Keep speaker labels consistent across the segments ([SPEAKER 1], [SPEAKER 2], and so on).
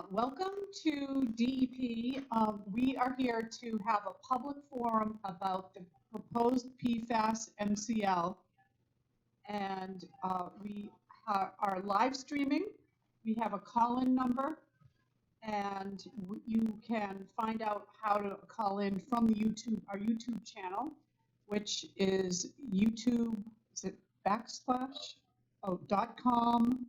[SPEAKER 1] Welcome to DEP. We are here to have a public forum about the proposed PFAS MCL, and we are live streaming. We have a call-in number, and you can find out how to call in from the our YouTube channel, which is YouTube. Is it .com/.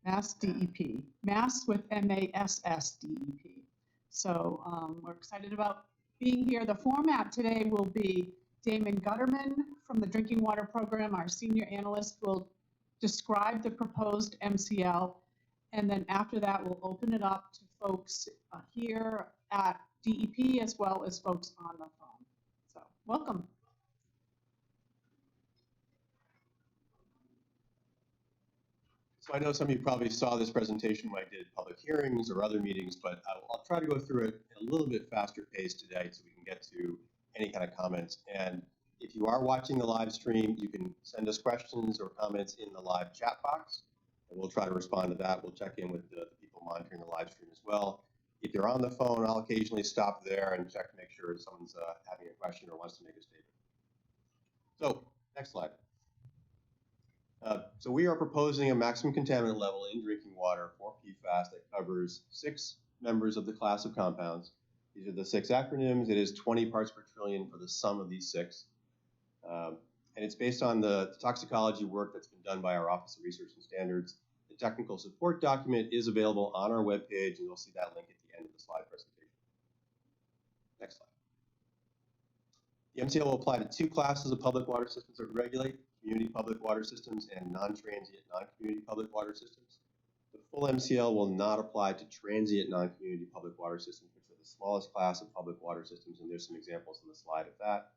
[SPEAKER 1] MassDEP, Mass with MassDEP. So we're excited about being here. The format today will be Damon Gutterman from the Drinking Water Program, our senior analyst, will describe the proposed MCL, and then after that we'll open it up to folks here at DEP as well as folks on the phone. So welcome.
[SPEAKER 2] So I know some of you probably saw this presentation when I did public hearings or other meetings, but I'll try to go through it at a little bit faster pace today so we can get to any kind of comments. And if you are watching the live stream, you can send us questions or comments in the live chat box, and we'll try to respond to that. We'll check in with the people monitoring the live stream as well. If you're on the phone, I'll occasionally stop there and check to make sure someone's having a question or wants to make a statement. So, next slide. So we are proposing a maximum contaminant level in drinking water for PFAS that covers 6 members of the class of compounds. These are the 6 acronyms. It is 20 parts per trillion for the sum of these 6. And it's based on the toxicology work that's been done by our Office of Research and Standards. The technical support document is available on our webpage, and you'll see that link at the end of the slide presentation. Next slide. The MCL will apply to 2 classes of public water systems that regulate: community public water systems and non-transient non-community public water systems. The full MCL will not apply to transient non-community public water systems, which are the smallest class of public water systems, and there's some examples on the slide of that,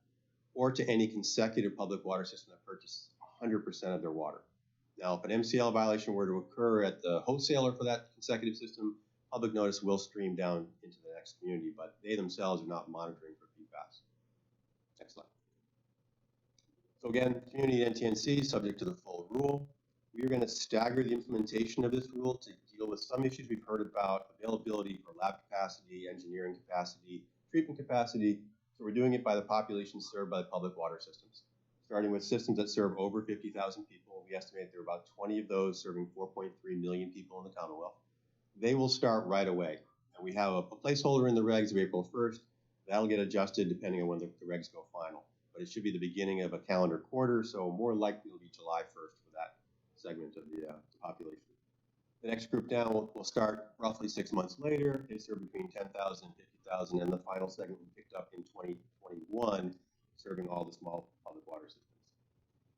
[SPEAKER 2] or to any consecutive public water system that purchases 100% of their water. Now, if an MCL violation were to occur at the wholesaler for that consecutive system, public notice will stream down into the next community, but they themselves are not monitoring for PFAS. Next slide. So again, community NTNC subject to the full rule. We are going to stagger the implementation of this rule to deal with some issues we've heard about: availability for lab capacity, engineering capacity, treatment capacity. So we're doing it by the population served by the public water systems. Starting with systems that serve over 50,000 people. We estimate there are about 20 of those serving 4.3 million people in the Commonwealth. They will start right away. And we have a placeholder in the regs of April 1st. That'll get adjusted depending on when the regs go final. But it should be the beginning of a calendar quarter, so more likely it'll be July 1st for that segment of the population. The next group down will start roughly 6 months later. They serve between 10,000 and 50,000, and the final segment we picked up in 2021, serving all the small public water systems.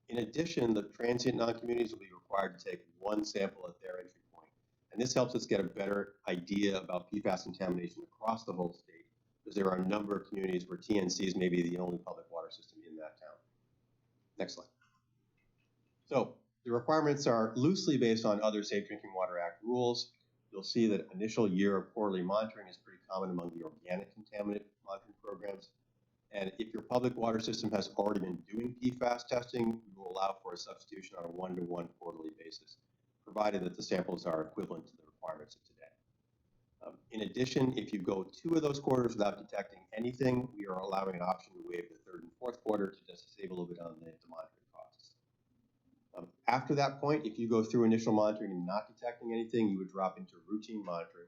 [SPEAKER 2] In addition, the transient non-communities will be required to take 1 sample at their entry point. And this helps us get a better idea about PFAS contamination across the whole state, because there are a number of communities where TNCs may be the only public water system in that town. Next slide. So the requirements are loosely based on other Safe Drinking Water Act rules. You'll see that initial year of quarterly monitoring is pretty common among the organic contaminant monitoring programs. And if your public water system has already been doing PFAS testing, we will allow for a substitution on a 1-to-1 quarterly basis, provided that the samples are equivalent to the requirements of today. In addition, if you go 2 of those quarters without detecting anything, we are allowing an option to waive the 3rd and 4th quarter to just save a little bit on the monitoring costs. After that point, if you go through initial monitoring and not detecting anything, you would drop into routine monitoring,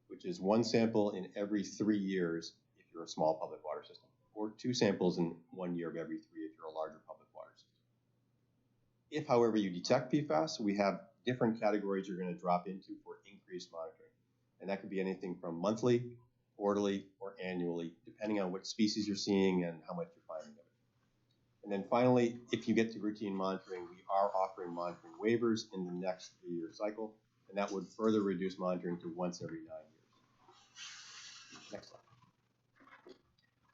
[SPEAKER 2] which is 1 sample in every 3 years if you're a small public water system, or 2 samples in 1 year of every 3 if you're a larger public water system. If, however, you detect PFAS, we have different categories you're going to drop into for increased monitoring. And that could be anything from monthly, quarterly, or annually, depending on what species you're seeing and how much you're finding of it. And then finally, if you get to routine monitoring, we are offering monitoring waivers in the next 3-year cycle, and that would further reduce monitoring to once every 9 years. Next slide.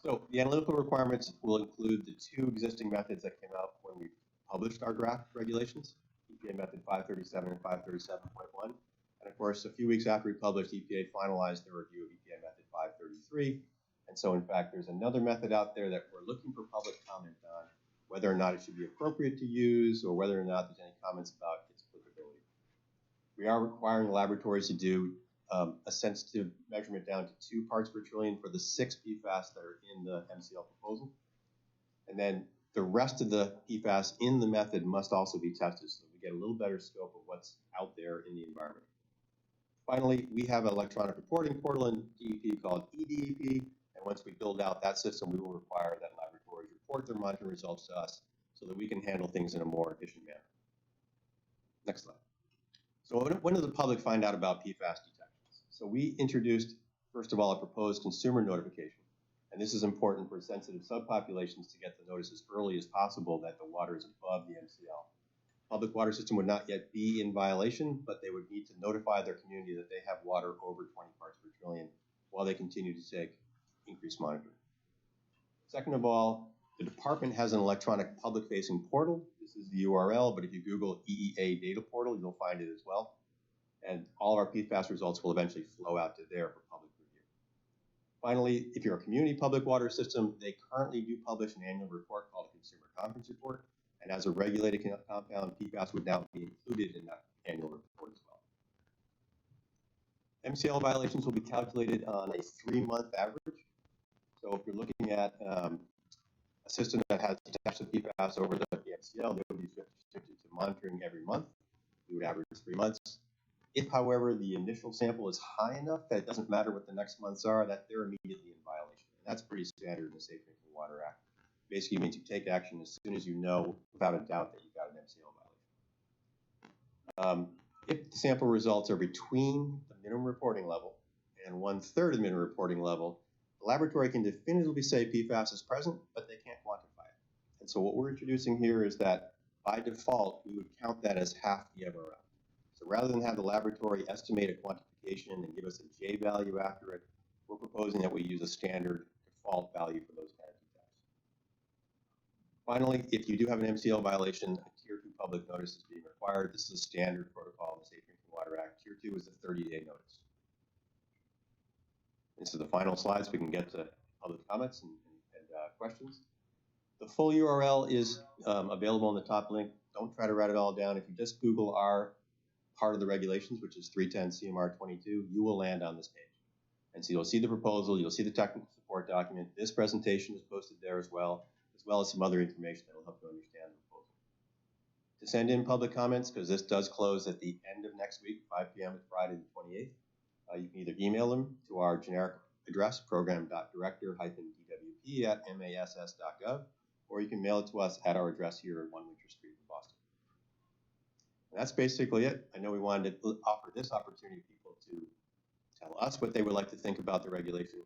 [SPEAKER 2] So the analytical requirements will include the 2 existing methods that came out when we published our draft regulations, EPA method 537 and 537.1. And of course, a few weeks after we published, EPA finalized their review of EPA method 533. And so, in fact, there's another method out there that we're looking for public comment on, whether or not it should be appropriate to use or whether or not there's any comments about its applicability. We are requiring laboratories to do a sensitive measurement down to 2 parts per trillion for the 6 PFAS that are in the MCL proposal. And then the rest of the PFAS in the method must also be tested so that we get a little better scope of what's out there in the environment. Finally, we have an electronic reporting portal in DEP called eDEP, and once we build out that system, we will require that laboratories report their monitoring results to us so that we can handle things in a more efficient manner. Next slide. So when does the public find out about PFAS detections? So we introduced, first of all, a proposed consumer notification. And this is important for sensitive subpopulations to get the notice as early as possible that the water is above the MCL. Public water system would not yet be in violation, but they would need to notify their community that they have water over 20 parts per trillion while they continue to take increased monitoring. Second of all, the department has an electronic public-facing portal. This is the URL, but if you Google EEA data portal, you'll find it as well. And all of our PFAS results will eventually flow out to there for public review. Finally, if you're a community public water system, they currently do publish an annual report called a Consumer Conference Report. And as a regulated compound, PFAS would now be included in that annual report as well. MCL violations will be calculated on a 3-month average. So if you're looking at a system that has detection of PFAS over the MCL, they would be shifted to monitoring every month. We would average 3 months. If, however, the initial sample is high enough that it doesn't matter what the next months are, that they're immediately in violation. And that's pretty standard in the Safe Drinking Water Act. Basically means you take action as soon as you know, without a doubt, that you've got an MCL violation. If the sample results are between the minimum reporting level and 1/3 of the minimum reporting level, the laboratory can definitively say PFAS is present, but they can't quantify it. And so what we're introducing here is that by default, we would count that as half the MRL. So rather than have the laboratory estimate a quantification and give us a J value after it, we're proposing that we use a standard default value for those kinds of tests. Finally, if you do have an MCL violation, a Tier 2 public notice is being required. This is a standard protocol in the Safe Drinking Water Act. Tier 2 is a 30-day notice. This is the final slide so we can get to public comments and questions. The full URL is available on the top link. Don't try to write it all down. If you just Google our part of the regulations, which is 310 CMR 22, you will land on this page. And so you'll see the proposal, you'll see the technical support document. This presentation is posted there as well as some other information that will help you understand the proposal. To send in public comments, because this does close at the end of next week, 5 p.m. at Friday the 28th, you can either email them to our generic address, program.director-dwp@mass.gov, or you can mail it to us at our address here at 1 Winter Street in Boston. And that's basically it. I know we wanted to offer this opportunity for people to tell us what they would like to think about the regulation.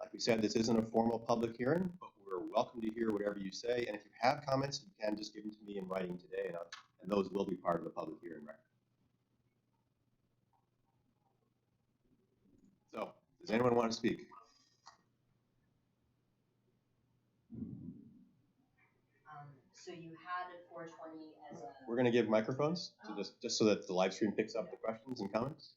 [SPEAKER 2] Like we said, this isn't a formal public hearing, but we're welcome to hear whatever you say. And if you have comments, you can just give them to me in writing today, and those will be part of the public hearing record. So, does anyone want to speak?
[SPEAKER 3] So you had a 420 as a...
[SPEAKER 2] We're going to give microphones, so just so that the live stream picks up the questions and comments.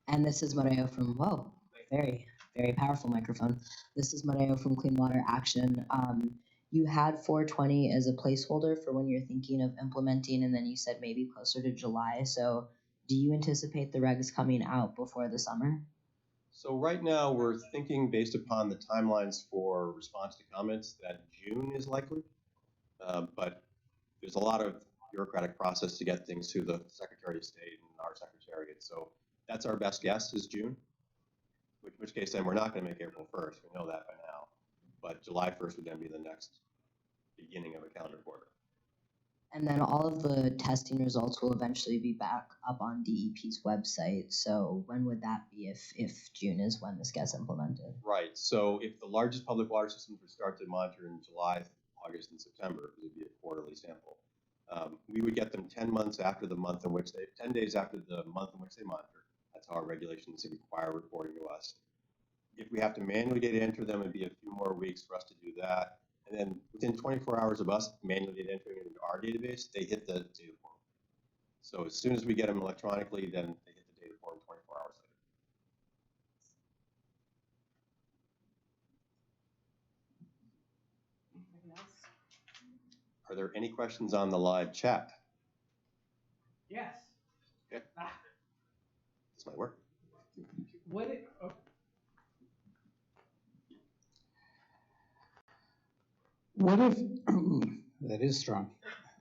[SPEAKER 3] And this is Mario from, whoa, very, very powerful microphone. This is Mario from Clean Water Action. You had 420 as a placeholder for when you're thinking of implementing, and then you said maybe closer to July. So do you anticipate the regs coming out before the summer?
[SPEAKER 2] So right now we're thinking, based upon the timelines for response to comments, that June is likely. But there's a lot of bureaucratic process to get things through the Secretary of State and our Secretariat. So that's our best guess is June, which case then we're not going to make April 1st. We know that by now. But July 1st would then be the next beginning of a calendar quarter.
[SPEAKER 3] And then all of the testing results will eventually be back up on DEP's website. So when would that be if June is when this gets implemented?
[SPEAKER 2] Right. So if the largest public water systems would start to monitor in July, August, and September, because it would be a quarterly sample, we would get them 10 months after the month in which 10 days after the month in which they monitor. That's how our regulations require reporting to us. If we have to manually data enter them, it'd be a few more weeks for us to do that. And then within 24 hours of us manually data entering it into our database, they hit the data portal. So as soon as we get them electronically, then they hit the data portal 24 hours later.
[SPEAKER 1] Anything else?
[SPEAKER 2] Are there any questions on the live chat?
[SPEAKER 4] Yes.
[SPEAKER 2] Okay. This might work.
[SPEAKER 1] What it, oh,
[SPEAKER 4] What if, that is strong.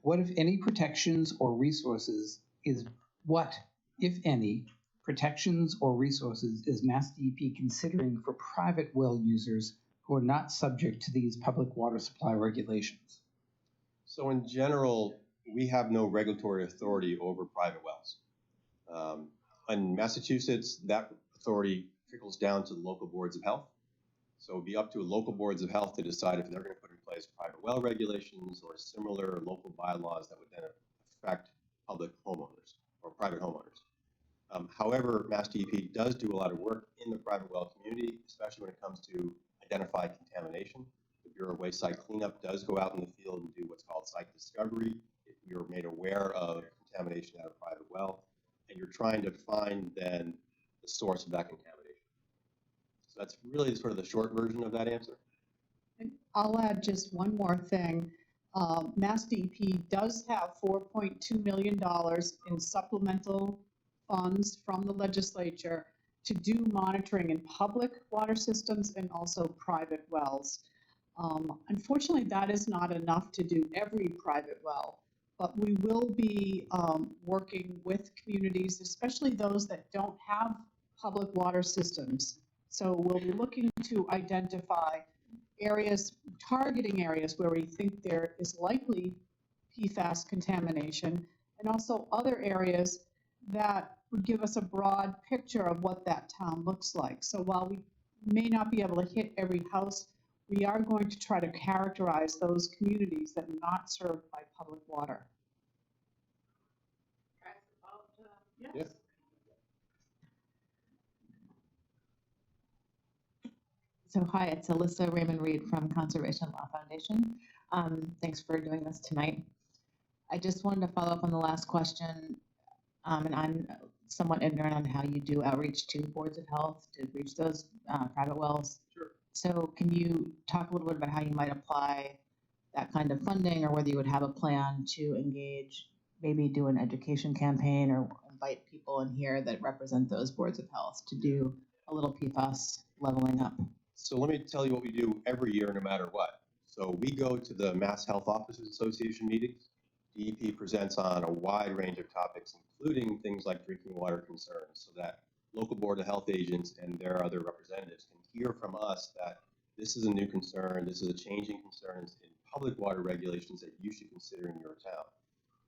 [SPEAKER 4] What if any protections or resources is, what, if any, protections or resources is MassDEP considering for private well users who are not subject to these public water supply regulations?
[SPEAKER 2] So in general, we have no regulatory authority over private wells. In Massachusetts, that authority trickles down to the local boards of health. So it'd be up to local boards of health to decide if they're going to put in place private well regulations or similar local bylaws that would then affect public homeowners or private homeowners. However, MassDEP does do a lot of work in the private well community, especially when it comes to identify contamination. The Bureau of Waste Site Cleanup does go out in the field and do what's called site discovery. If you're made aware of contamination at a private well, and you're trying to find then the source of that contamination. So that's really sort of the short version of that answer.
[SPEAKER 1] and I'll add just one more thing. MassDEP does have $4.2 million in supplemental funds from the legislature to do monitoring in public water systems and also private wells. Unfortunately, that is not enough to do every private well, but we will be working with communities, especially those that don't have public water systems. So we'll be looking to identify areas, targeting areas where we think there is likely PFAS contamination, and also other areas that would give us a broad picture of what that town looks like. So while we may not be able to hit every house, we are going to try to characterize those communities that are not served by public water. Yes.
[SPEAKER 2] Yeah.
[SPEAKER 5] So hi, it's Alyssa Raymond Reed from Conservation Law Foundation. Thanks for doing this tonight. I just wanted to follow up on the last question, and I'm somewhat ignorant on how you do outreach to boards of health to reach those private wells.
[SPEAKER 2] Sure.
[SPEAKER 5] So can you talk a little bit about how you might apply that kind of funding, or whether you would have a plan to engage, maybe do an education campaign or invite people in here that represent those boards of health to do a little PFAS leveling up?
[SPEAKER 2] So let me tell you what we do every year, no matter what. So we go to the Mass Health Officers Association meetings. DEP presents on a wide range of topics, including things like drinking water concerns, so that local board of health agents and their other representatives can hear from us that this is a new concern, this is a changing concern in public water regulations that you should consider in your town.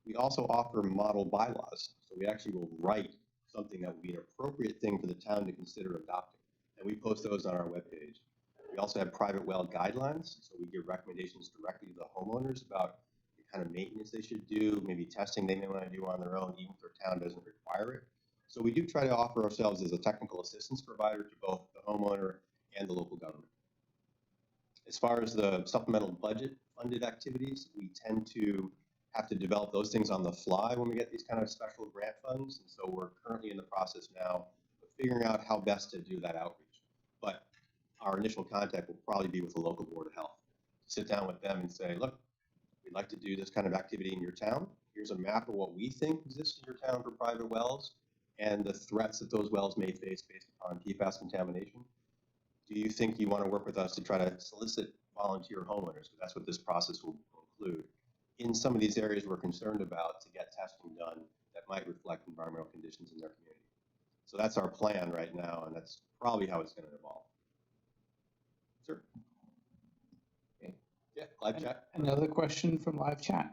[SPEAKER 2] We also offer model bylaws, so we actually will write something that would be an appropriate thing for the town to consider adopting. And we post those on our webpage. We also have private well guidelines, so we give recommendations directly to the homeowners about the kind of maintenance they should do, maybe testing they may want to do on their own, even if their town doesn't require it. So we do try to offer ourselves as a technical assistance provider to both the homeowner and the local government. As far as the supplemental budget funded activities, we tend to have to develop those things on the fly when we get these kind of special grant funds. And so we're currently in the process now of figuring out how best to do that outreach. But our initial contact will probably be with the local board of health. Sit down with them and say, look, we'd like to do this kind of activity in your town. Here's a map of what we think exists in your town for private wells and the threats that those wells may face based upon PFAS contamination. Do you think you want to work with us to try to solicit volunteer homeowners? Because that's what this process will include in some of these areas we're concerned about, to get testing done that might reflect environmental conditions in their community. So that's our plan right now, and that's probably how it's going to evolve. Sure.
[SPEAKER 4] Okay.
[SPEAKER 2] Yeah, live chat.
[SPEAKER 4] Another question from live chat.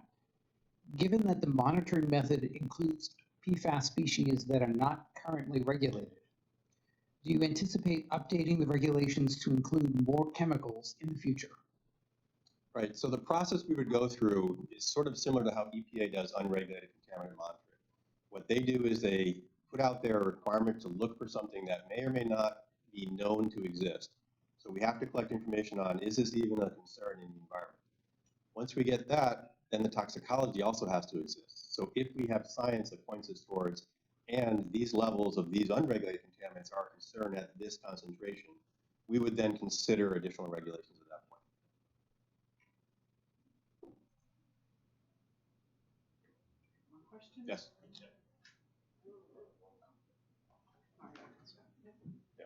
[SPEAKER 4] Given that the monitoring method includes PFAS species that are not currently regulated, do you anticipate updating the regulations to include more chemicals in the future?
[SPEAKER 2] Right, so the process we would go through is sort of similar to how EPA does unregulated contaminant monitoring. What they do is they put out their requirement to look for something that may or may not be known to exist. So we have to collect information on, is this even a concern in the environment? Once we get that, then the toxicology also has to exist. So if we have science that points us towards, and these levels of these unregulated contaminants are a concern at this concentration, we would then consider additional regulations at that point.
[SPEAKER 1] One question?
[SPEAKER 2] Yes. Yeah.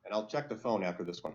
[SPEAKER 2] And I'll check the phone after this one.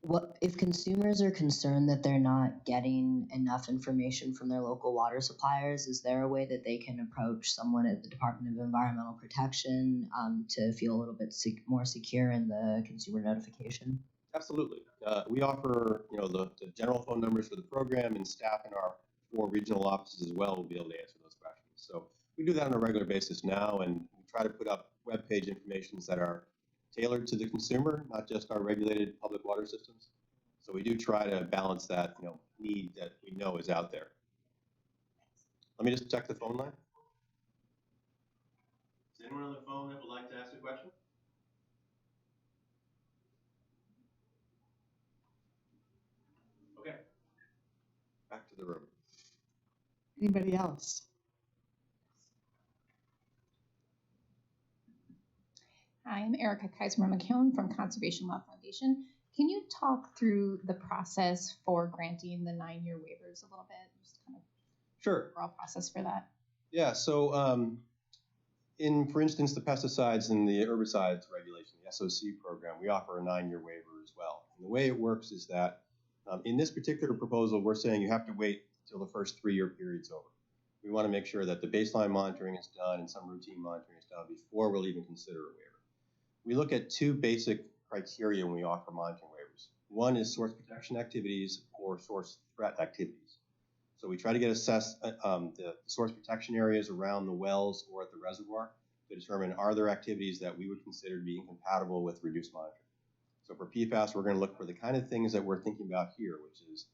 [SPEAKER 3] What if consumers are concerned that they're not getting enough information from their local water suppliers? Is there a way that they can approach someone at the Department of Environmental Protection to feel a little bit more secure in the consumer notification?
[SPEAKER 2] Absolutely. We offer, the general phone numbers for the program, and staff in our 4 regional offices as well will be able to answer those questions. So we do that on a regular basis now, and we try to put up web page informations that are tailored to the consumer, not just our regulated public water systems. So we do try to balance that, need that we know is out there. Let me just check the phone line. Is anyone on the phone that would like to ask a question? Okay. Back to the room.
[SPEAKER 1] Anybody else?
[SPEAKER 6] Hi, I'm Erica Kaiser-McKeown from Conservation Law Foundation. Can you talk through the process for granting the 9-year waivers a little bit? Just kind of
[SPEAKER 2] Sure.
[SPEAKER 6] overall process for that.
[SPEAKER 2] Yeah, so for instance, the pesticides and the herbicides regulation, the SOC program, we offer a 9-year waiver as well. And the way it works is that in this particular proposal, we're saying you have to wait till the first 3-year period's over. We want to make sure that the baseline monitoring is done and some routine monitoring is done before we'll even consider a waiver. We look at 2 basic criteria when we offer monitoring waivers. One is source protection activities or source threat activities. So we try to get assessed the source protection areas around the wells or at the reservoir to determine are there activities that we would consider to be incompatible with reduced monitoring. So for PFAS, we're going to look for the kind of things that we're thinking about here, which is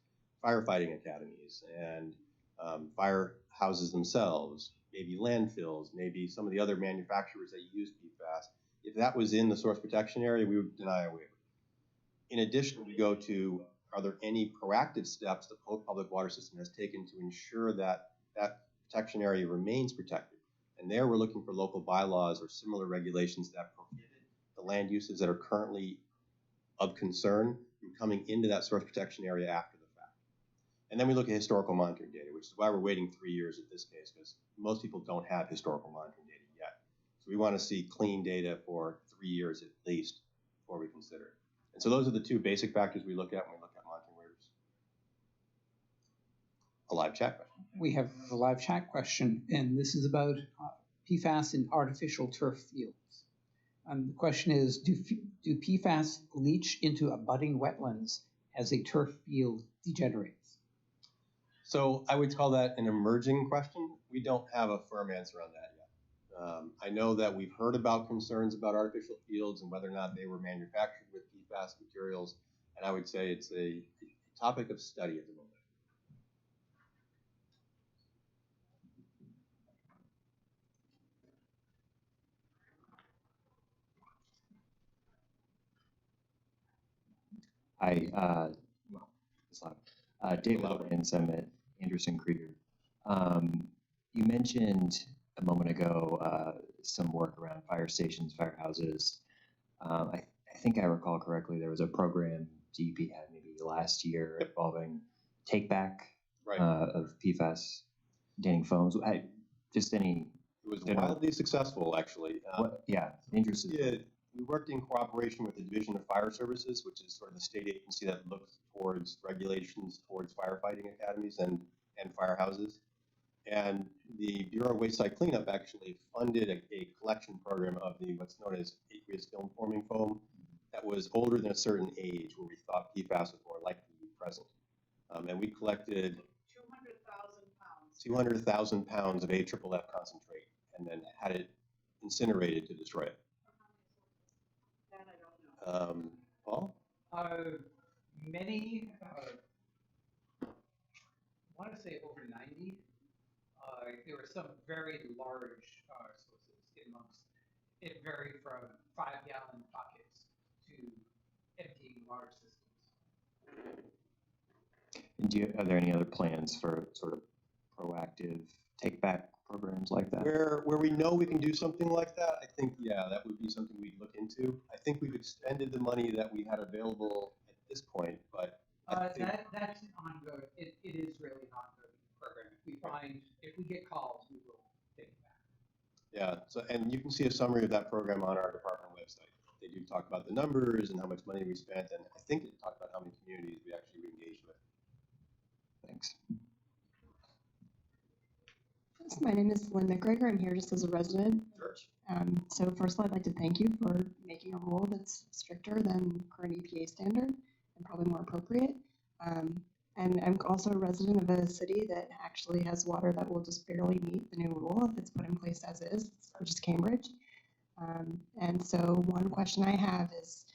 [SPEAKER 2] firefighting academies and firehouses themselves, maybe landfills, maybe some of the other manufacturers that use PFAS. If that was in the source protection area, we would deny a waiver. In addition, we go to, are there any proactive steps the public water system has taken to ensure that that protection area remains protected? And there we're looking for local bylaws or similar regulations that prohibit the land uses that are currently of concern from coming into that source protection area after the fact. And then we look at historical monitoring data, which is why we're waiting 3 years at this case, because most people don't have historical monitoring data yet. So we want to see clean data for 3 years at least before we consider it. And so those are the 2 basic factors we look at when we look at monitoring waivers. A live chat question.
[SPEAKER 4] We have a live chat question, and this is about PFAS in artificial turf fields. The question is, do PFAS leach into abutting wetlands as a turf field degenerates?
[SPEAKER 2] So I would call that an emerging question. We don't have a firm answer on that yet. I know that we've heard about concerns about artificial fields and whether or not they were manufactured with PFAS materials, and I would say it's a topic of study at the moment.
[SPEAKER 7] Hi, David Lyons, I'm at Anderson Krieger. You mentioned a moment ago some work around fire stations, firehouses. I think I recall correctly, there was a program DEP had maybe last year involving take back of PFAS containing foams. It
[SPEAKER 2] was wildly successful, actually.
[SPEAKER 7] Interesting.
[SPEAKER 2] We worked in cooperation with the Division of Fire Services, which is sort of the state agency that looks towards regulations towards firefighting academies and firehouses. And the Bureau of Wayside Cleanup actually funded a collection program of what's known as aqueous film forming foam that was older than a certain age where we thought PFAS was more likely to be present. And we collected 200,000 pounds of AFFF concentrate and then had it incinerated to destroy it. Paul?
[SPEAKER 4] Many, I want to say over 90. There were some very large sources amongst it, varied from 5-gallon buckets to emptying large systems.
[SPEAKER 7] And are there any other plans for sort of proactive take-back programs like that?
[SPEAKER 2] Where we know we can do something like that, I think, that would be something we'd look into. I think we've extended the money that we had available at this point, but
[SPEAKER 4] that's an ongoing. It is really an ongoing program. If we find
[SPEAKER 2] So, and you can see a summary of that program on our department website. They do talk about the numbers and how much money we spent, and I think they talk about how many communities we actually engaged with.
[SPEAKER 7] Thanks.
[SPEAKER 8] My name is Lynn McGregor. I'm here just as a resident.
[SPEAKER 2] Sure.
[SPEAKER 8] So first of all, I'd like to thank you for making a rule that's stricter than current EPA standard and probably more appropriate. And I'm also a resident of a city that actually has water that will just barely meet the new rule if it's put in place as is, which is Cambridge. And so one question I have is,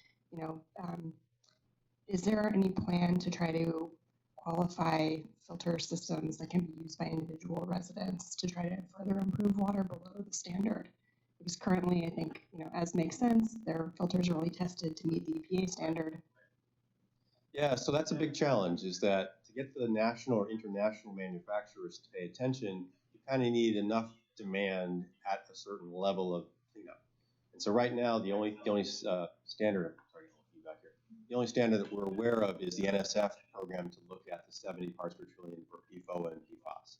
[SPEAKER 8] is there any plan to try to qualify filter systems that can be used by individual residents to try to further improve water below the standard? Because currently, I think, as makes sense, their filters are only tested to meet the EPA standard.
[SPEAKER 2] Yeah, so that's a big challenge, is that to get the national or international manufacturers to pay attention, you kind of need enough demand at a certain level of cleanup. And so right now, the only standard, sorry, feedback here. The only standard that we're aware of is the NSF program to look at the 70 parts per trillion for PFOA and PFAS.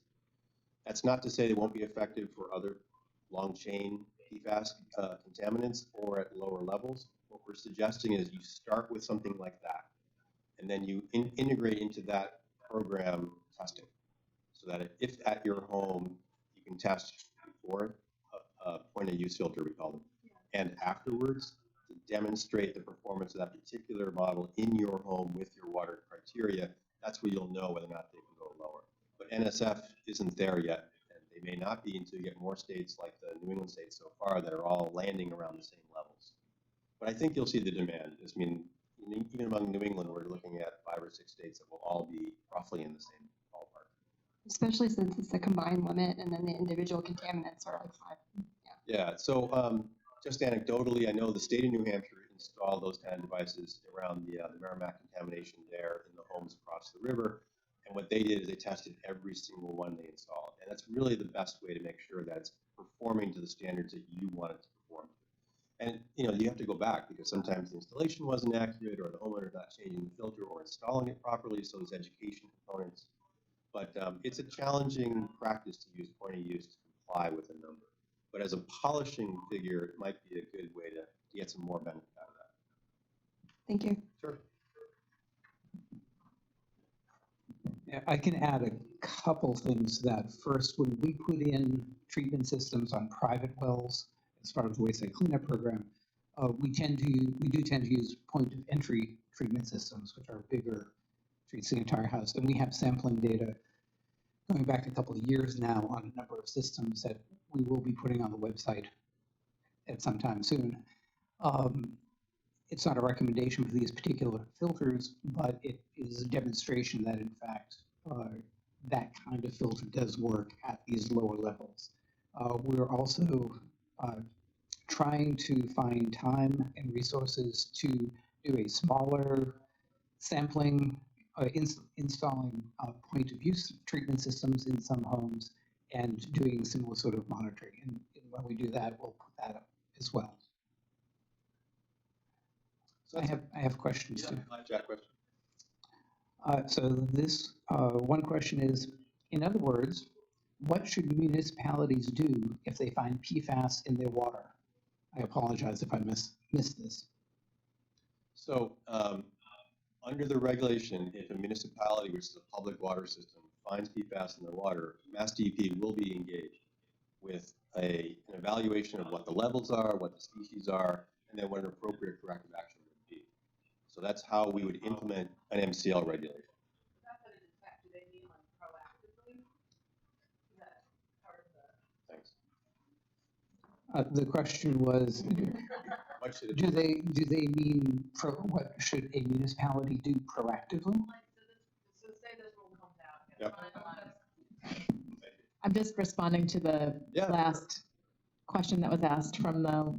[SPEAKER 2] That's not to say they won't be effective for other long chain PFAS contaminants or at lower levels. What we're suggesting is you start with something like that, and then you integrate into that program testing, so that if at your home you can test before a point of use filter, we call them, and afterwards to demonstrate the performance of that particular model in your home with your water criteria. That's where you'll know whether or not they can go lower. But NSF isn't there yet, and they may not be until you get more states like the New England states so far that are all landing around the same levels. But I think you'll see the demand. I mean, even among New England, we're looking at 5 or 6 states that will all be roughly in the same ballpark.
[SPEAKER 8] Especially since it's a combined limit and then the individual contaminants are like 5.
[SPEAKER 2] Yeah, so just anecdotally, I know the state of New Hampshire installed those kind of devices around the Merrimack contamination there in the homes across the river. And what they did is they tested every single one they installed. And that's really the best way to make sure that it's performing to the standards that you want it to perform. And you have to go back because sometimes the installation wasn't accurate, or the homeowner's not changing the filter or installing it properly, so there's education components. But it's a challenging practice to use point of use to comply with a number. But as a polishing figure, it might be a good way to get some more benefit out of that.
[SPEAKER 8] Thank you.
[SPEAKER 2] Sure.
[SPEAKER 4] Yeah, I can add a couple things to that. First, when we put in treatment systems on private wells as part of the wayside cleanup program, we do tend to use point of entry treatment systems, which are bigger, treats the entire house. And we have sampling data going back a couple of years now on a number of systems that we will be putting on the website at some time soon. It's not a recommendation for these particular filters, but it is a demonstration that, in fact, that kind of filter does work at these lower levels. We're also trying to find time and resources to do a smaller sampling, installing point of use treatment systems in some homes and doing similar sort of monitoring. And when we do that, we'll put that up as well. So I have questions too.
[SPEAKER 2] Jack, question.
[SPEAKER 4] So this one question is, in other words, what should municipalities do if they find PFAS in their water? I apologize if I missed this.
[SPEAKER 2] So under the regulation, if a municipality, which is a public water system, finds PFAS in their water, MassDEP will be engaged with an evaluation of what the levels are, what the species are, and then what an appropriate corrective action would be. So that's how we would implement an MCL regulation.
[SPEAKER 1] Do they mean like proactively? Is that part of the?
[SPEAKER 2] Thanks.
[SPEAKER 4] The question was,
[SPEAKER 2] What should it
[SPEAKER 4] do
[SPEAKER 2] be?
[SPEAKER 4] they mean what should a municipality do proactively?
[SPEAKER 1] So say this rule comes out.
[SPEAKER 2] Yep.
[SPEAKER 5] I'm just responding to the
[SPEAKER 2] Yeah,
[SPEAKER 5] last question that was asked from the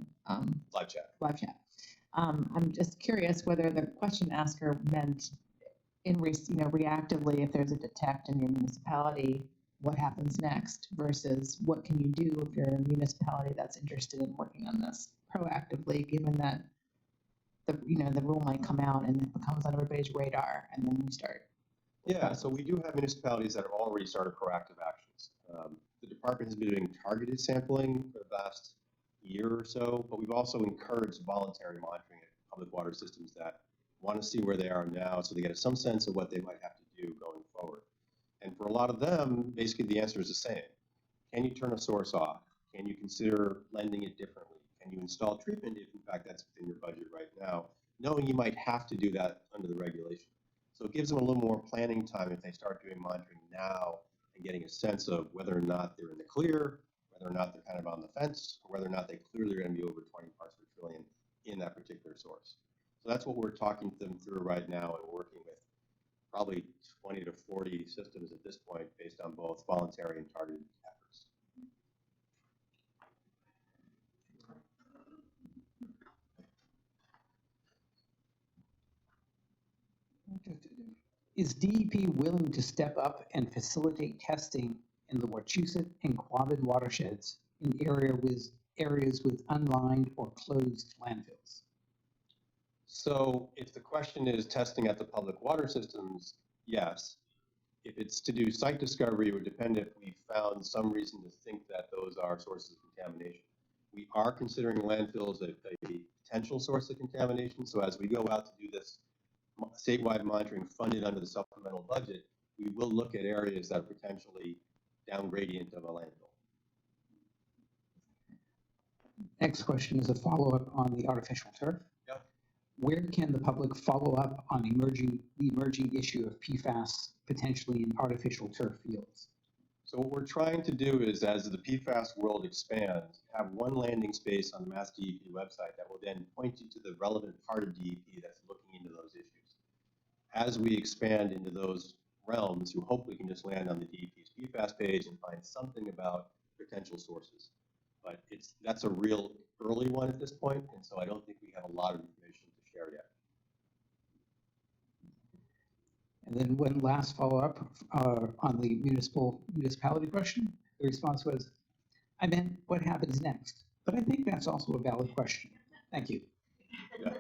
[SPEAKER 2] Live chat.
[SPEAKER 5] live chat. I'm just curious whether the question asker meant reactively, if there's a detect in your municipality, what happens next versus what can you do if you're a municipality that's interested in working on this proactively, given that the rule might come out and it becomes on everybody's radar, and then you start.
[SPEAKER 2] Yeah, so we do have municipalities that have already started proactive actions. The department has been doing targeted sampling for the last year or so, but we've also encouraged voluntary monitoring at public water systems that want to see where they are now so they get some sense of what they might have to do going forward. And for a lot of them, basically the answer is the same. Can you turn a source off? Can you consider lending it differently? Can you install treatment if in fact that's within your budget right now, knowing you might have to do that under the regulation? So it gives them a little more planning time if they start doing monitoring now and getting a sense of whether or not they're in the clear, whether or not they're kind of on the fence, or whether or not they clearly are going to be over 20 parts per trillion in that particular source. So that's what we're talking to them through right now and working with probably 20 to 40 systems at this point based on both voluntary and targeted efforts.
[SPEAKER 4] Is DEP willing to step up and facilitate testing in the Wachusett and Quabbin watersheds in areas with unlined or closed landfills?
[SPEAKER 2] So if the question is testing at the public water systems, yes. If it's to do site discovery, it would depend if we found some reason to think that those are sources of contamination. We are considering landfills a potential source of contamination. So as we go out to do this statewide monitoring funded under the supplemental budget, we will look at areas that are potentially down gradient of a landfill.
[SPEAKER 4] Next question is a follow-up on the artificial turf.
[SPEAKER 2] Yep.
[SPEAKER 4] Where can the public follow up on the emerging issue of PFAS potentially in artificial turf fields?
[SPEAKER 2] So what we're trying to do is, as the PFAS world expands, have one landing space on the MassDEP website that will then point you to the relevant part of DEP that's looking into those issues. As we expand into those realms, you hopefully can just land on the DEP's PFAS page and find something about potential sources. But that's a real early one at this point, and so I don't think we have a lot of information to share yet.
[SPEAKER 4] And then one last follow-up on the municipality question. The response was, I meant what happens next. But I think that's also a valid question. Thank you.
[SPEAKER 2] Yeah.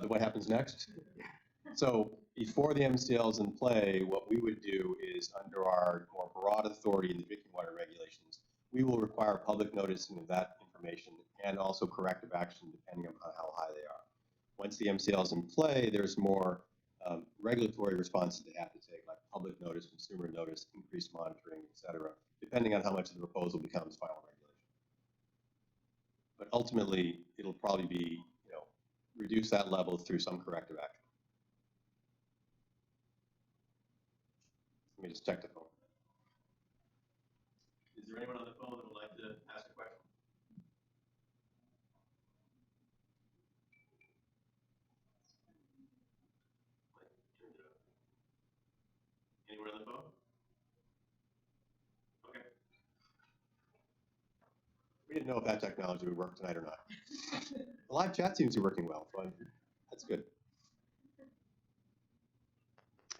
[SPEAKER 2] What happens next? So before the MCL is in play, what we would do is, under our more broad authority in the drinking water regulations, we will require public noticing of that information and also corrective action depending on how high they are. Once the MCL is in play, there's more regulatory responses they have to take, like public notice, consumer notice, increased monitoring, et cetera, depending on how much the proposal becomes final regulation. But ultimately, it'll probably be, reduce that level through some corrective action. Let me just check the phone. Is there anyone on the phone that would like to ask a question? Anyone on the phone? Okay. We didn't know if that technology would work tonight or not. The live chat seems to be working well, so that's good.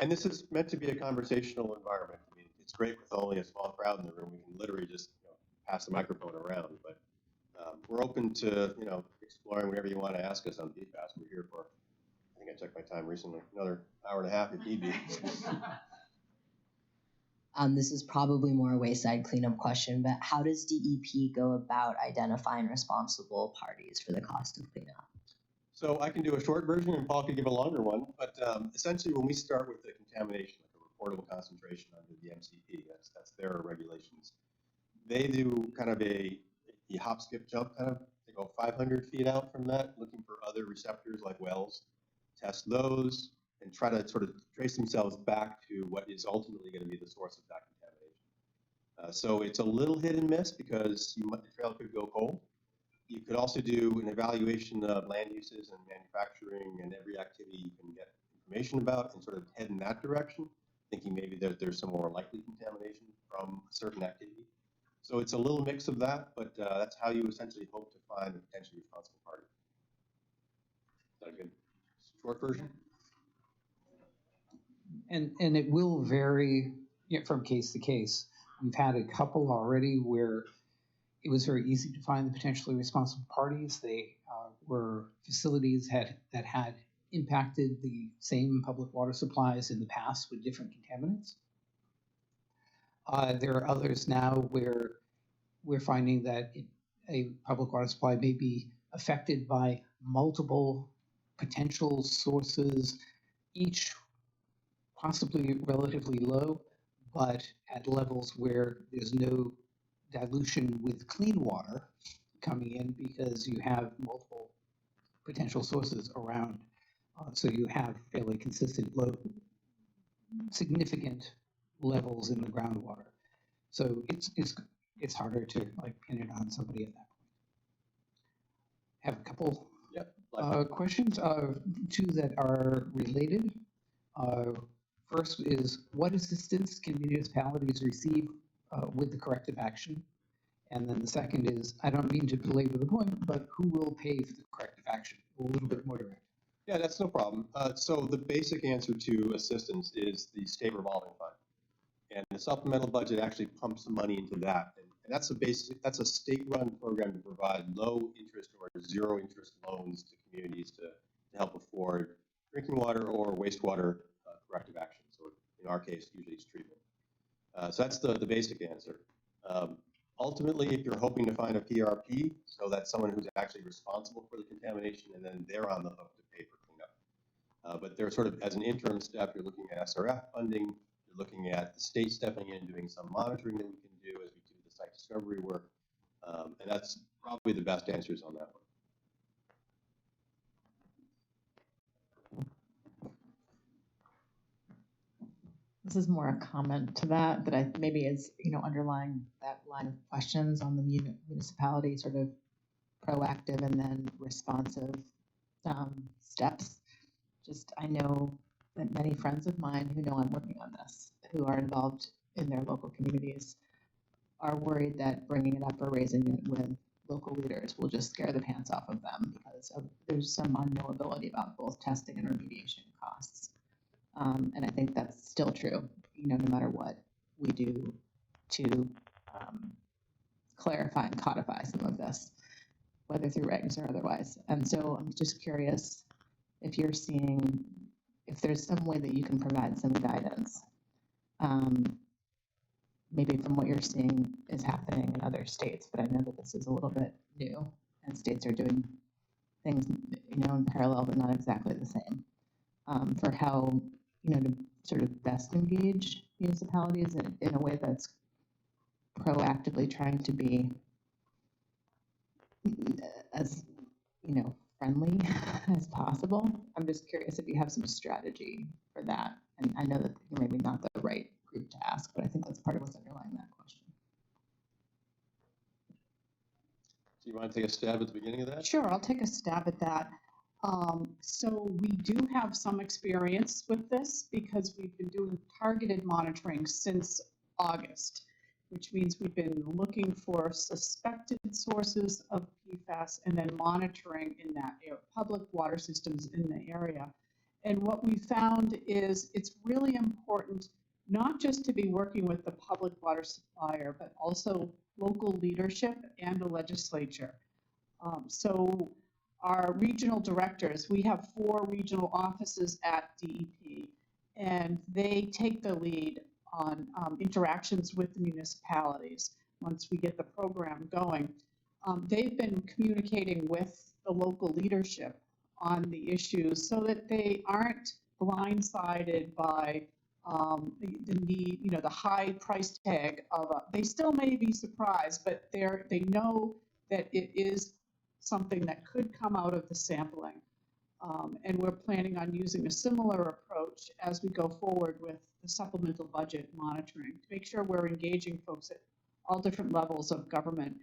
[SPEAKER 2] And this is meant to be a conversational environment. I mean, it's great with only a small crowd in the room. We can literally just pass the microphone around, but we're open to exploring whatever you want to ask us on PFAS. We're here for, I think I checked my time recently, another hour and a half if need be.
[SPEAKER 3] This is probably more a wayside cleanup question, but how does DEP go about identifying responsible parties for the cost of cleanup?
[SPEAKER 2] So I can do a short version and Paul could give a longer one, but essentially when we start with the contamination, like a reportable concentration under the MCP, that's their regulations. They do kind of a hop, skip, jump kind of, they go 500 feet out from that, looking for other receptors like wells, test those, and try to sort of trace themselves back to what is ultimately going to be the source of that contamination. So it's a little hit and miss because the trail could go cold. You could also do an evaluation of land uses and manufacturing and every activity you can get information about and sort of head in that direction, thinking maybe that there's some more likely contamination from a certain activity. So it's a little mix of that, but that's how you essentially hope to find a potentially responsible party. Is that a good short version?
[SPEAKER 4] And it will vary from case to case. We've had a couple already where it was very easy to find the potentially responsible parties. They were facilities that had impacted the same public water supplies in the past with different contaminants. There are others now where we're finding that a public water supply may be affected by multiple potential sources, each possibly relatively low, but at levels where there's no dilution with clean water coming in because you have multiple potential sources around. So you have fairly consistent low, significant levels in the groundwater. So it's harder to like pin it on somebody at that point. Have a couple questions, two that are related. First is, what assistance can municipalities receive with the corrective action? And then the second is, I don't mean to belabor the point, but who will pay for the corrective action? A little bit more direct.
[SPEAKER 2] Yeah, that's no problem. So the basic answer to assistance is the state revolving fund. And the supplemental budget actually pumps the money into that. And that's a state-run program to provide low interest or zero interest loans to communities to help afford drinking water or wastewater corrective action. So in our case, usually it's treatment. So that's the basic answer. Ultimately, if you're hoping to find a PRP, so that's someone who's actually responsible for the contamination, and then they're on the hook to pay for cleanup. But they're sort of, as an interim step, you're looking at SRF funding, you're looking at the state stepping in and doing some monitoring that we can do as we do the site discovery work. And that's probably the best answers on that one.
[SPEAKER 5] This is more a comment to that I maybe is, underlying that line of questions on the municipality sort of proactive and then responsive steps. I know that many friends of mine who know I'm working on this, who are involved in their local communities, are worried that bringing it up or raising it with local leaders will just scare the pants off of them because there's some unknowability about both testing and remediation costs. And I think that's still true, no matter what we do to clarify and codify some of this, whether through regs or otherwise. And so I'm just curious if you're seeing, if there's some way that you can provide some guidance, maybe from what you're seeing is happening in other states, but I know that this is a little bit new and states are doing things, in parallel, but not exactly the same, for how, to sort of best engage municipalities in a way that's proactively trying to be as, friendly as possible. I'm just curious if you have some strategy for that. And I know that you're maybe not the right group to ask, but I think that's part of what's underlying that question.
[SPEAKER 2] So you want to take a stab at the beginning of that?
[SPEAKER 1] Sure, I'll take a stab at that. So we do have some experience with this because we've been doing targeted monitoring since August, which means we've been looking for suspected sources of PFAS and then monitoring in that public water systems in the area. And what we found is it's really important not just to be working with the public water supplier, but also local leadership and the legislature. So our regional directors, we have 4 regional offices at DEP, and they take the lead on interactions with the municipalities once we get the program going. They've been communicating with the local leadership on the issues so that they aren't blindsided by the need, the high price tag of they still may be surprised, but they know that it is something that could come out of the sampling. And we're planning on using a similar approach as we go forward with the supplemental budget monitoring to make sure we're engaging folks at all different levels of government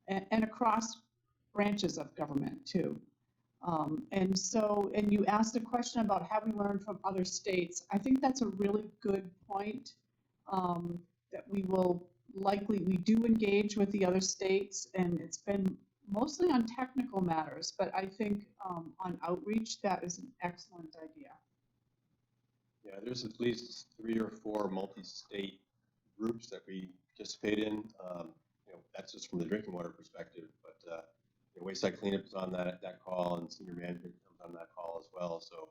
[SPEAKER 1] and across branches of government too. And you asked a question about have we learned from other states. I think that's a really good point, that we do engage with the other states, and it's been mostly on technical matters, but I think on outreach, that is an excellent idea.
[SPEAKER 2] Yeah, there's at least 3 or 4 multi-state groups that we participate in. That's just from the drinking water perspective, but wayside cleanup is on that call, and senior management comes on that call as well. So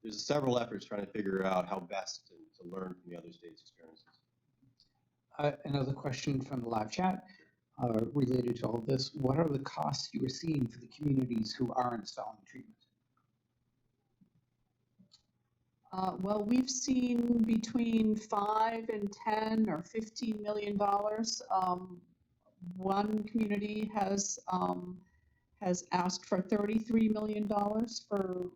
[SPEAKER 2] there's several efforts trying to figure out how best to learn from the other states' experiences.
[SPEAKER 4] Another question from the live chat. related to all this. What are the costs you are seeing for the communities who are installing treatment?
[SPEAKER 1] Well, we've seen between 5 and 10 or $15 million. One community has asked for $33 million to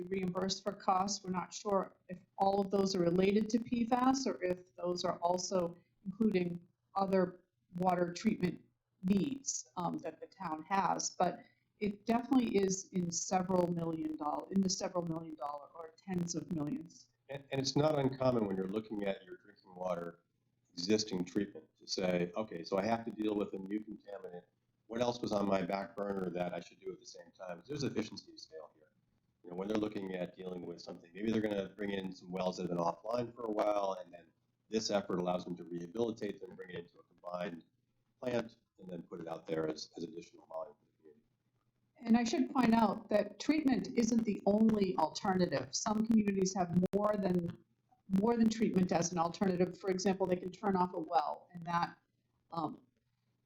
[SPEAKER 1] reimburse for costs. We're not sure if all of those are related to PFAS or if those are also including other water treatment needs that the town has. But it definitely is in the several million dollar or tens of millions.
[SPEAKER 2] And it's not uncommon when you're looking at your drinking water existing treatment to say, okay, so I have to deal with a new contaminant. What else was on my back burner that I should do at the same time? There's efficiency to scale here. You know, when they're looking at dealing with something, maybe they're going to bring in some wells that have been offline for a while, and then this effort allows them to rehabilitate them, bring it into a combined plant, and then put it out there as additional volume for the community.
[SPEAKER 1] And I should point out that treatment isn't the only alternative. Some communities have more than treatment as an alternative. For example, they can turn off a well, and that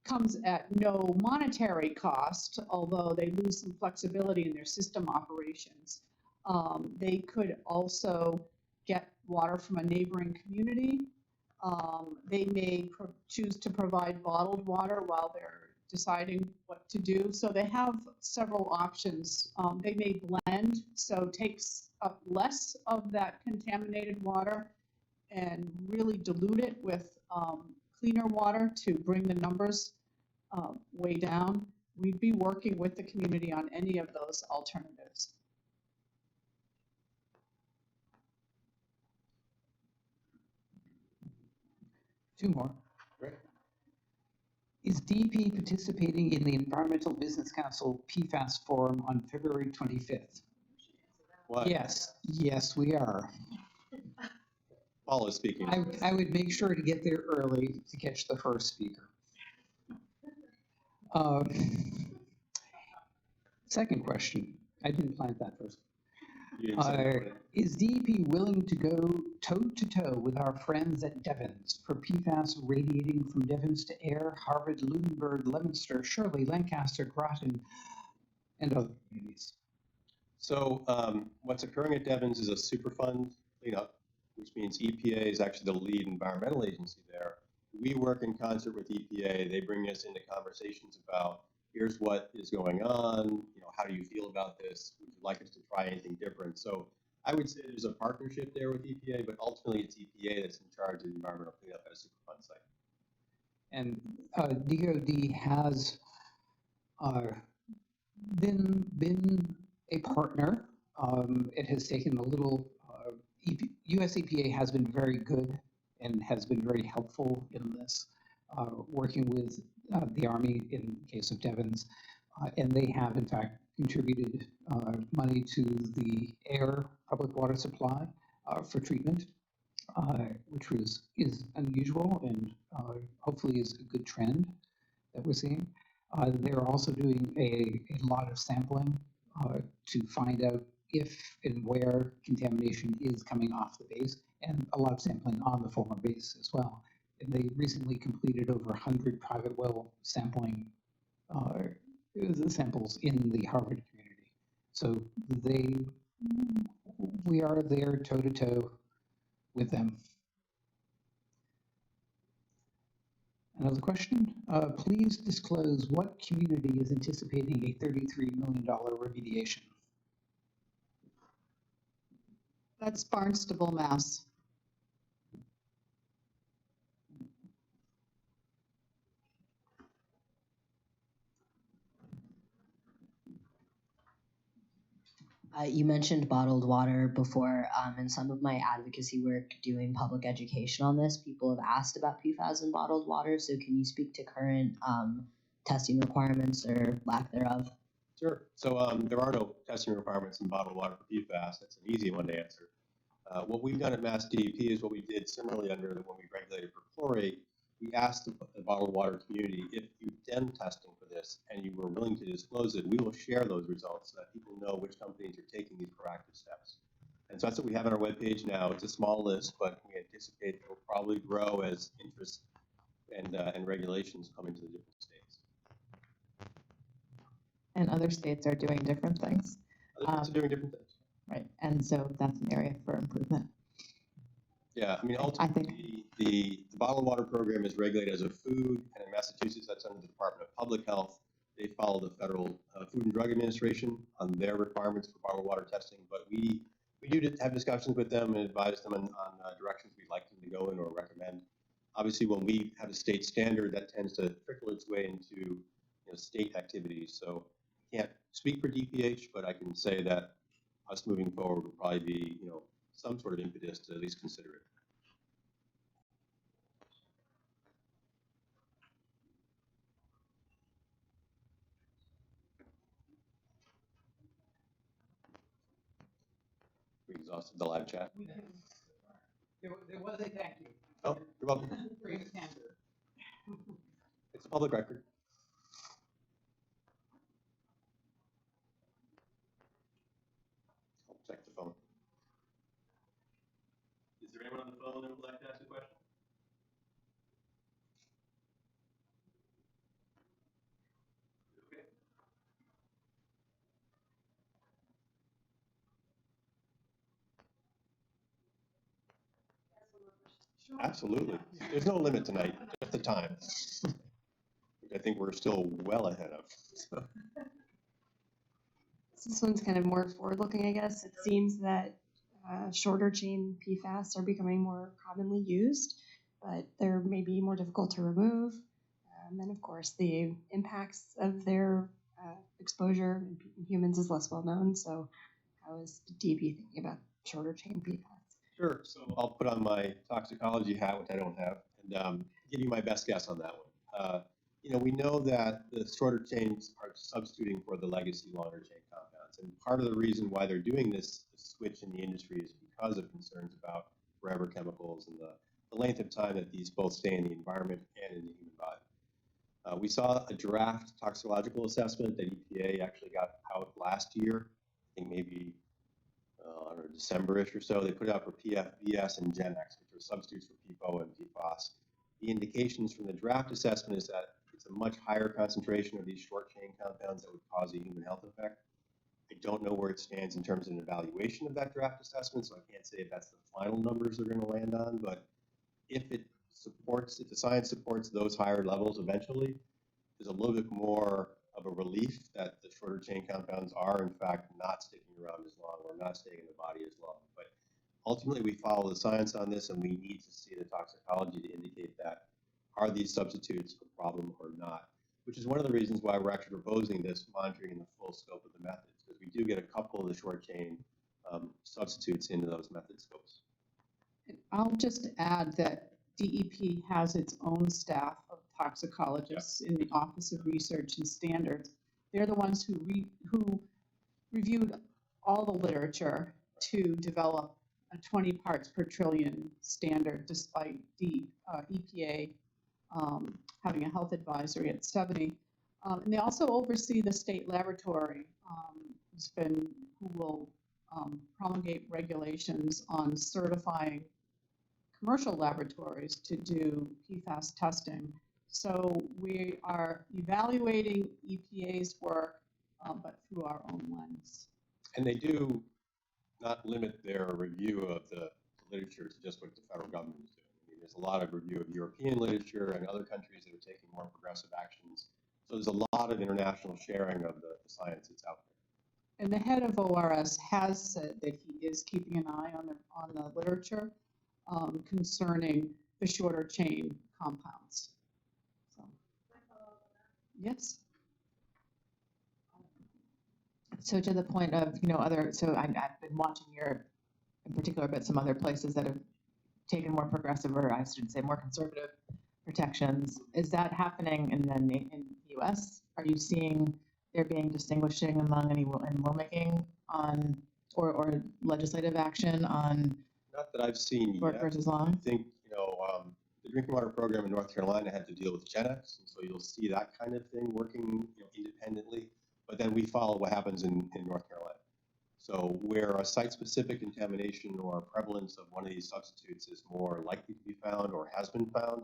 [SPEAKER 1] comes at no monetary cost, although they lose some flexibility in their system operations. They could also get water from a neighboring community. They may choose to provide bottled water while they're deciding what to do. So they have several options. They may blend, so takes up less of that contaminated water and really dilute it with cleaner water to bring the numbers way down. We'd be working with the community on any of those alternatives.
[SPEAKER 4] Two more.
[SPEAKER 2] Great.
[SPEAKER 4] Is DEP participating in the Environmental Business Council PFAS Forum on February 25th?
[SPEAKER 2] What?
[SPEAKER 4] Yes, we are.
[SPEAKER 2] Paul is speaking.
[SPEAKER 4] I would make sure to get there early to catch the first speaker. Second question. I didn't plant that first.
[SPEAKER 2] You didn't say that, right?
[SPEAKER 4] Is DEP willing to go toe-to-toe with our friends at Devens for PFAS radiating from Devens to Ayr, Harvard, Lunenburg, Leominster, Shirley, Lancaster, Groton, and other communities?
[SPEAKER 2] So what's occurring at Devens is a Superfund cleanup, which means EPA is actually the lead environmental agency there. We work in concert with EPA. They bring us into conversations about, here's what is going on, you know, how do you feel about this? Would you like us to try anything different? So I would say there's a partnership there with EPA, but ultimately it's EPA that's in charge of the environmental cleanup at a Superfund site.
[SPEAKER 4] And DOD has been a partner. It has taken a little, US EPA has been very good and has been very helpful in this, working with the Army in case of Devens. And they have, in fact, contributed money to the Ayr public water supply for treatment, which is unusual and hopefully is a good trend that we're seeing. They're also doing a lot of sampling to find out if and where contamination is coming off the base, and a lot of sampling on the former base as well. And they recently completed over 100 private well sampling samples in the Harvard community. So we are there toe-to-toe with them. Another question, please disclose what community is anticipating a $33 million remediation?
[SPEAKER 1] That's Barnstable, Mass.
[SPEAKER 3] You mentioned bottled water before. In some of my advocacy work doing public education on this, people have asked about PFAS in bottled water. So can you speak to current testing requirements or lack thereof?
[SPEAKER 2] Sure. So there are no testing requirements in bottled water for PFAS. That's an easy one to answer. What we've done at MassDEP is what we did similarly when we regulated for chlorate. We asked the bottled water community, if you've done testing for this and you were willing to disclose it, we will share those results so that people know which companies are taking these proactive steps. And so that's what we have on our webpage now. It's a small list, but we anticipate it will probably grow as interest and regulations coming to the different states.
[SPEAKER 5] And other states are doing different things.
[SPEAKER 2] Other states are doing different things.
[SPEAKER 5] Right, and so that's an area for improvement.
[SPEAKER 2] Yeah, I mean,
[SPEAKER 5] I think-
[SPEAKER 2] ultimately, the bottled water program is regulated as a food, and in Massachusetts, that's under the Department of Public Health. They follow the Federal Food and Drug Administration on their requirements for bottled water testing, but we do have discussions with them and advise them on directions we'd like them to go in or recommend. Obviously, when we have a state standard, that tends to trickle its way into state activities. So I can't speak for DPH, but I can say that us moving forward will probably be some sort of impetus to at least consider it. We exhausted the live chat.
[SPEAKER 4] There was a thank you.
[SPEAKER 2] Oh, you're welcome. It's a public record. I'll check the phone. Is there anyone on the phone that would like to ask a question? Okay. Absolutely. There's no limit tonight, just the time, which I think we're still well ahead of.
[SPEAKER 8] This one's kind of more forward-looking, I guess. It seems that shorter chain PFAS are becoming more commonly used, but they're maybe more difficult to remove. And of course, the impacts of their exposure in humans is less well known. So how is DEP thinking about shorter chain PFAS?
[SPEAKER 2] Sure. So I'll put on my toxicology hat, which I don't have, and give you my best guess on that one. We know that the shorter chains are substituting for the legacy longer chain compounds. And part of the reason why they're doing this switch in the industry is because of concerns about forever chemicals and the length of time that these both stay in the environment and in the human body. We saw a draft toxicological assessment that EPA actually got out last year, I think maybe I don't know, December-ish or so. They put it out for PFBS and GenX, which are substitutes for PFOA and PFAS. The indications from the draft assessment is that it's a much higher concentration of these short chain compounds that would cause a human health effect. I don't know where it stands in terms of an evaluation of that draft assessment, so I can't say if that's the final numbers they're going to land on, but if the science supports those higher levels eventually, there's a little bit more of a relief that the shorter chain compounds are in fact not sticking around as long or not staying in the body as long. But ultimately we follow the science on this, and we need to see the toxicology to indicate that are these substitutes a problem or not, which is one of the reasons why we're actually proposing this monitoring in the full scope of the methods, because we do get a couple of the short chain substitutes into those method scopes.
[SPEAKER 1] I'll just add that DEP has its own staff of toxicologists in the Office of Research and Standards. They're the ones who reviewed all the literature to develop a 20 parts per trillion standard, despite the EPA having a health advisory at 70. And they also oversee the state laboratory, who will promulgate regulations on certifying commercial laboratories to do PFAS testing. So we are evaluating EPA's work, but through our own lens.
[SPEAKER 2] And they do not limit their review of the literature to just what the federal government is doing. I mean, there's a lot of review of European literature and other countries that are taking more progressive actions. So there's a lot of international sharing of the science that's out there.
[SPEAKER 1] And the head of ORS has said that he is keeping an eye on the literature concerning the shorter chain compounds. So, yes.
[SPEAKER 5] So to the point of, I've been watching Europe in particular, but some other places that have taken more progressive, or I should say more conservative protections. Is that happening in the US? Are you seeing there being distinguishing among any in rulemaking on, or legislative action on
[SPEAKER 2] Not that I've seen
[SPEAKER 5] short
[SPEAKER 2] yet.
[SPEAKER 5] versus long?
[SPEAKER 2] I think, the drinking water program in North Carolina had to deal with GenX, and so you'll see that kind of thing working independently. But then we follow what happens in North Carolina. So where a site-specific contamination or prevalence of one of these substitutes is more likely to be found or has been found,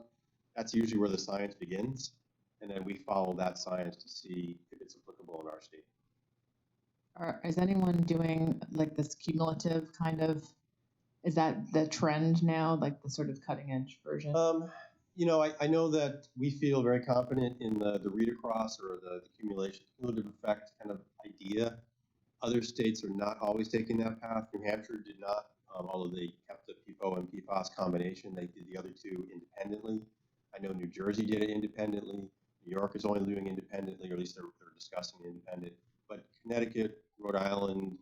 [SPEAKER 2] That's usually where the science begins, and then we follow that science to see if it's applicable in our state.
[SPEAKER 5] Is anyone doing like this cumulative kind of, is that the trend now, like the sort of cutting edge version?
[SPEAKER 2] I know that we feel very confident in the read across or the cumulative effect kind of idea. Other states are not always taking that path. New Hampshire did not, although they kept the PFO and PFAS combination. They did the other two independently. I know New Jersey did it independently. New York is only doing independently, or at least they're discussing independent. But Connecticut, Rhode Island,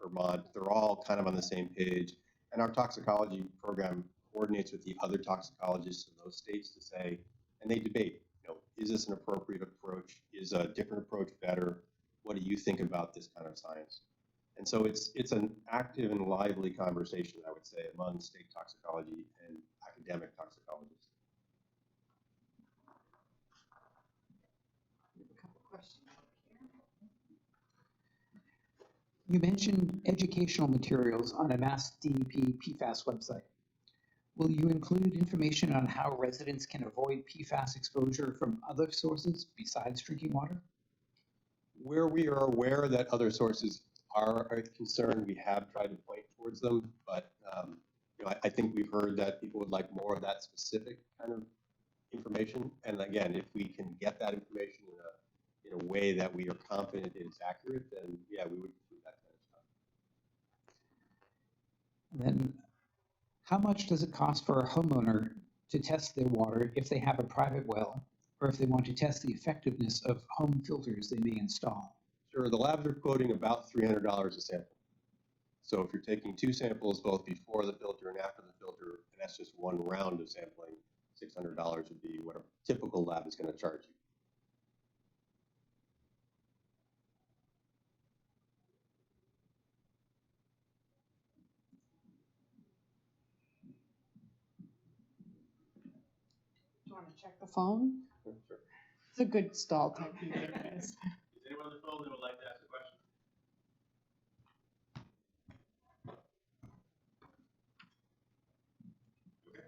[SPEAKER 2] Vermont, they're all kind of on the same page. And our toxicology program coordinates with the other toxicologists in those states to say, and they debate, is this an appropriate approach? Is a different approach better? What do you think about this kind of science? And so it's an active and lively conversation, I would say, among state toxicology and academic toxicologists.
[SPEAKER 1] A couple questions over here.
[SPEAKER 4] You mentioned educational materials on a MassDEP PFAS website. Will you include information on how residents can avoid PFAS exposure from other sources besides drinking water?
[SPEAKER 2] Where we are aware that other sources are a concern, we have tried to point towards them, but I think we've heard that people would like more of that specific kind of information. And again, if we can get that information in a way that we are confident it's accurate, then yeah, we would do that kind of stuff.
[SPEAKER 4] Then, how much does it cost for a homeowner to test their water if they have a private well, or if they want to test the effectiveness of home filters they may install?
[SPEAKER 2] Sure, the labs are quoting about $300 a sample. So if you're taking two samples, both before the filter and after the filter, and that's just one round of sampling, $600 would be what a typical lab is going to charge you.
[SPEAKER 1] Do you want to check the phone?
[SPEAKER 2] Sure.
[SPEAKER 1] It's a good stall technique anyways.
[SPEAKER 2] Is anyone on the phone that would like to ask a question? Okay.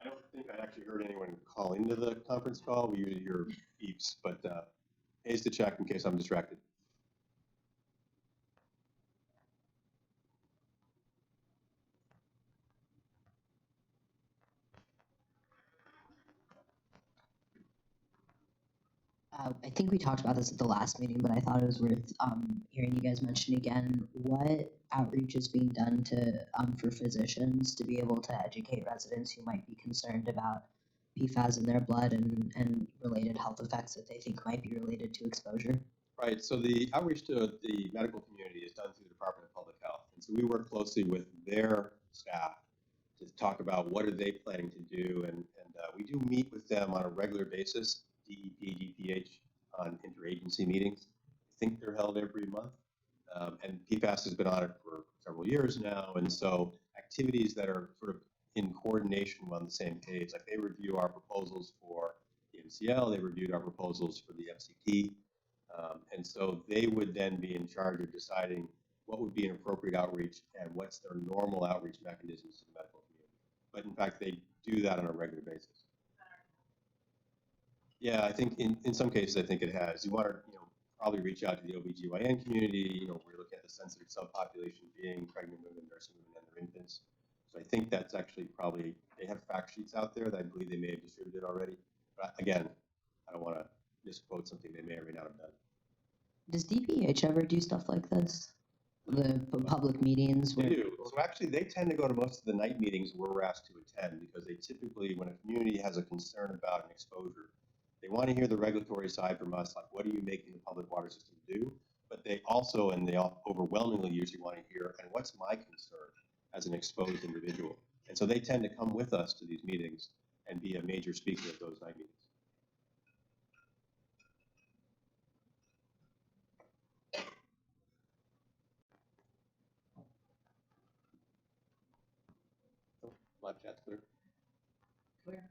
[SPEAKER 2] I don't think I actually heard anyone call into the conference call. We usually hear beeps, but pays to check in case I'm distracted.
[SPEAKER 3] I think we talked about this at the last meeting, but I thought it was worth hearing you guys mention again what outreach is being done to for physicians to be able to educate residents who might be concerned about PFAS in their blood and related health effects that they think might be related to exposure.
[SPEAKER 2] Right, so the outreach to the medical community is done through the Department of Public Health. And so we work closely with their staff to talk about what are they planning to do. And we do meet with them on a regular basis, DEP, DPH, on interagency meetings. I think they're held every month. And PFAS has been on it for several years now. And so activities that are sort of in coordination on the same page, like they review our proposals for the MCL, they reviewed our proposals for the MCP. And so they would then be in charge of deciding what would be an appropriate outreach and what's their normal outreach mechanisms to the medical community. But in fact, they do that on a regular basis. Yeah, I think in some cases, I think it has. You want to, probably reach out to the OBGYN community. We're looking at the sensitive subpopulation being pregnant women, nursing women, and their infants. So I think that's actually probably, they have fact sheets out there that I believe they may have distributed already. But again, I don't want to misquote something they may or may not have done.
[SPEAKER 3] Does DPH ever do stuff like this? The public meetings
[SPEAKER 2] They
[SPEAKER 3] where
[SPEAKER 2] do. So actually, they tend to go to most of the night meetings where we're asked to attend because they typically, when a community has a concern about an exposure, they want to hear the regulatory side from us, like what are you making the public water system do? But they also, and they overwhelmingly usually want to hear, and what's my concern as an exposed individual? And so they tend to come with us to these meetings and be a major speaker at those night meetings. Live chat's clear.
[SPEAKER 1] Clear.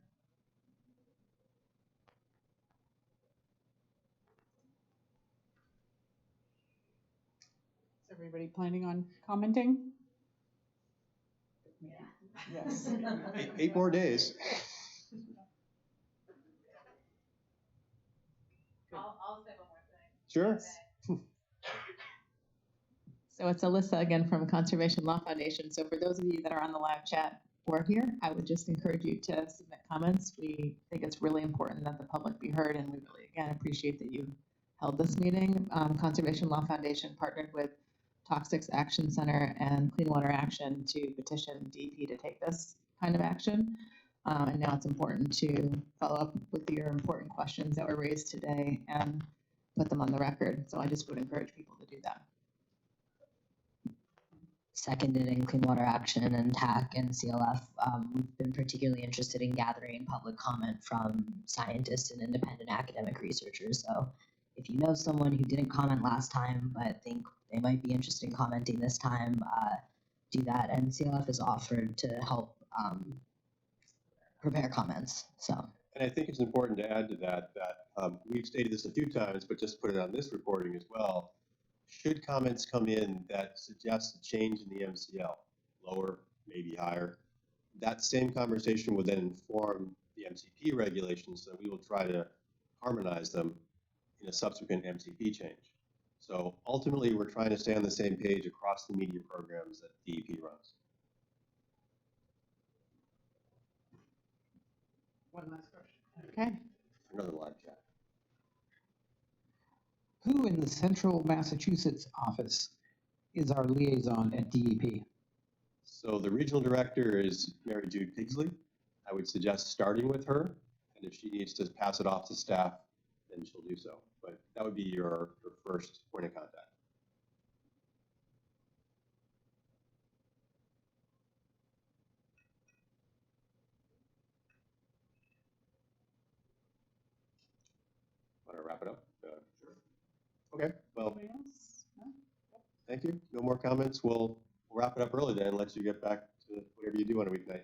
[SPEAKER 1] Is everybody planning on commenting? Yeah. Yes.
[SPEAKER 2] 8 more days. Sure.
[SPEAKER 5] So it's Alyssa again from Conservation Law Foundation. So for those of you that are on the live chat or here, I would just encourage you to submit comments. We think it's really important that the public be heard, and we really, again, appreciate that you held this meeting. Conservation Law Foundation partnered with Toxics Action Center and Clean Water Action to petition DEP to take this kind of action. And now it's important to follow up with your important questions that were raised today and put them on the record. So I just would encourage people to do that.
[SPEAKER 3] Seconded in Clean Water Action and TAC and CLF. We've been particularly interested in gathering public comment from scientists and independent academic researchers. So if you know someone who didn't comment last time but think they might be interested in commenting this time, do that. And CLF is offered to help prepare comments. So.
[SPEAKER 2] And I think it's important to add to that we've stated this a few times, but just put it on this recording as well. Should comments come in that suggest a change in the MCL, lower, maybe higher, that same conversation would then inform the MCP regulations, so we will try to harmonize them in a subsequent MCP change. So ultimately, we're trying to stay on the same page across the media programs that DEP runs.
[SPEAKER 1] One last question. Okay.
[SPEAKER 2] Another live chat.
[SPEAKER 4] Who in the Central Massachusetts office is our liaison at DEP?
[SPEAKER 2] So the regional director is Mary Jude Pigsley. I would suggest starting with her, and if she needs to pass it off to staff, then she'll do so. But that would be your first point of contact. Want to wrap it up? Sure. Okay. Well,
[SPEAKER 1] Anybody else? No?
[SPEAKER 2] thank you. No more comments. We'll wrap it up early then and let you get back to whatever you do on a weeknight.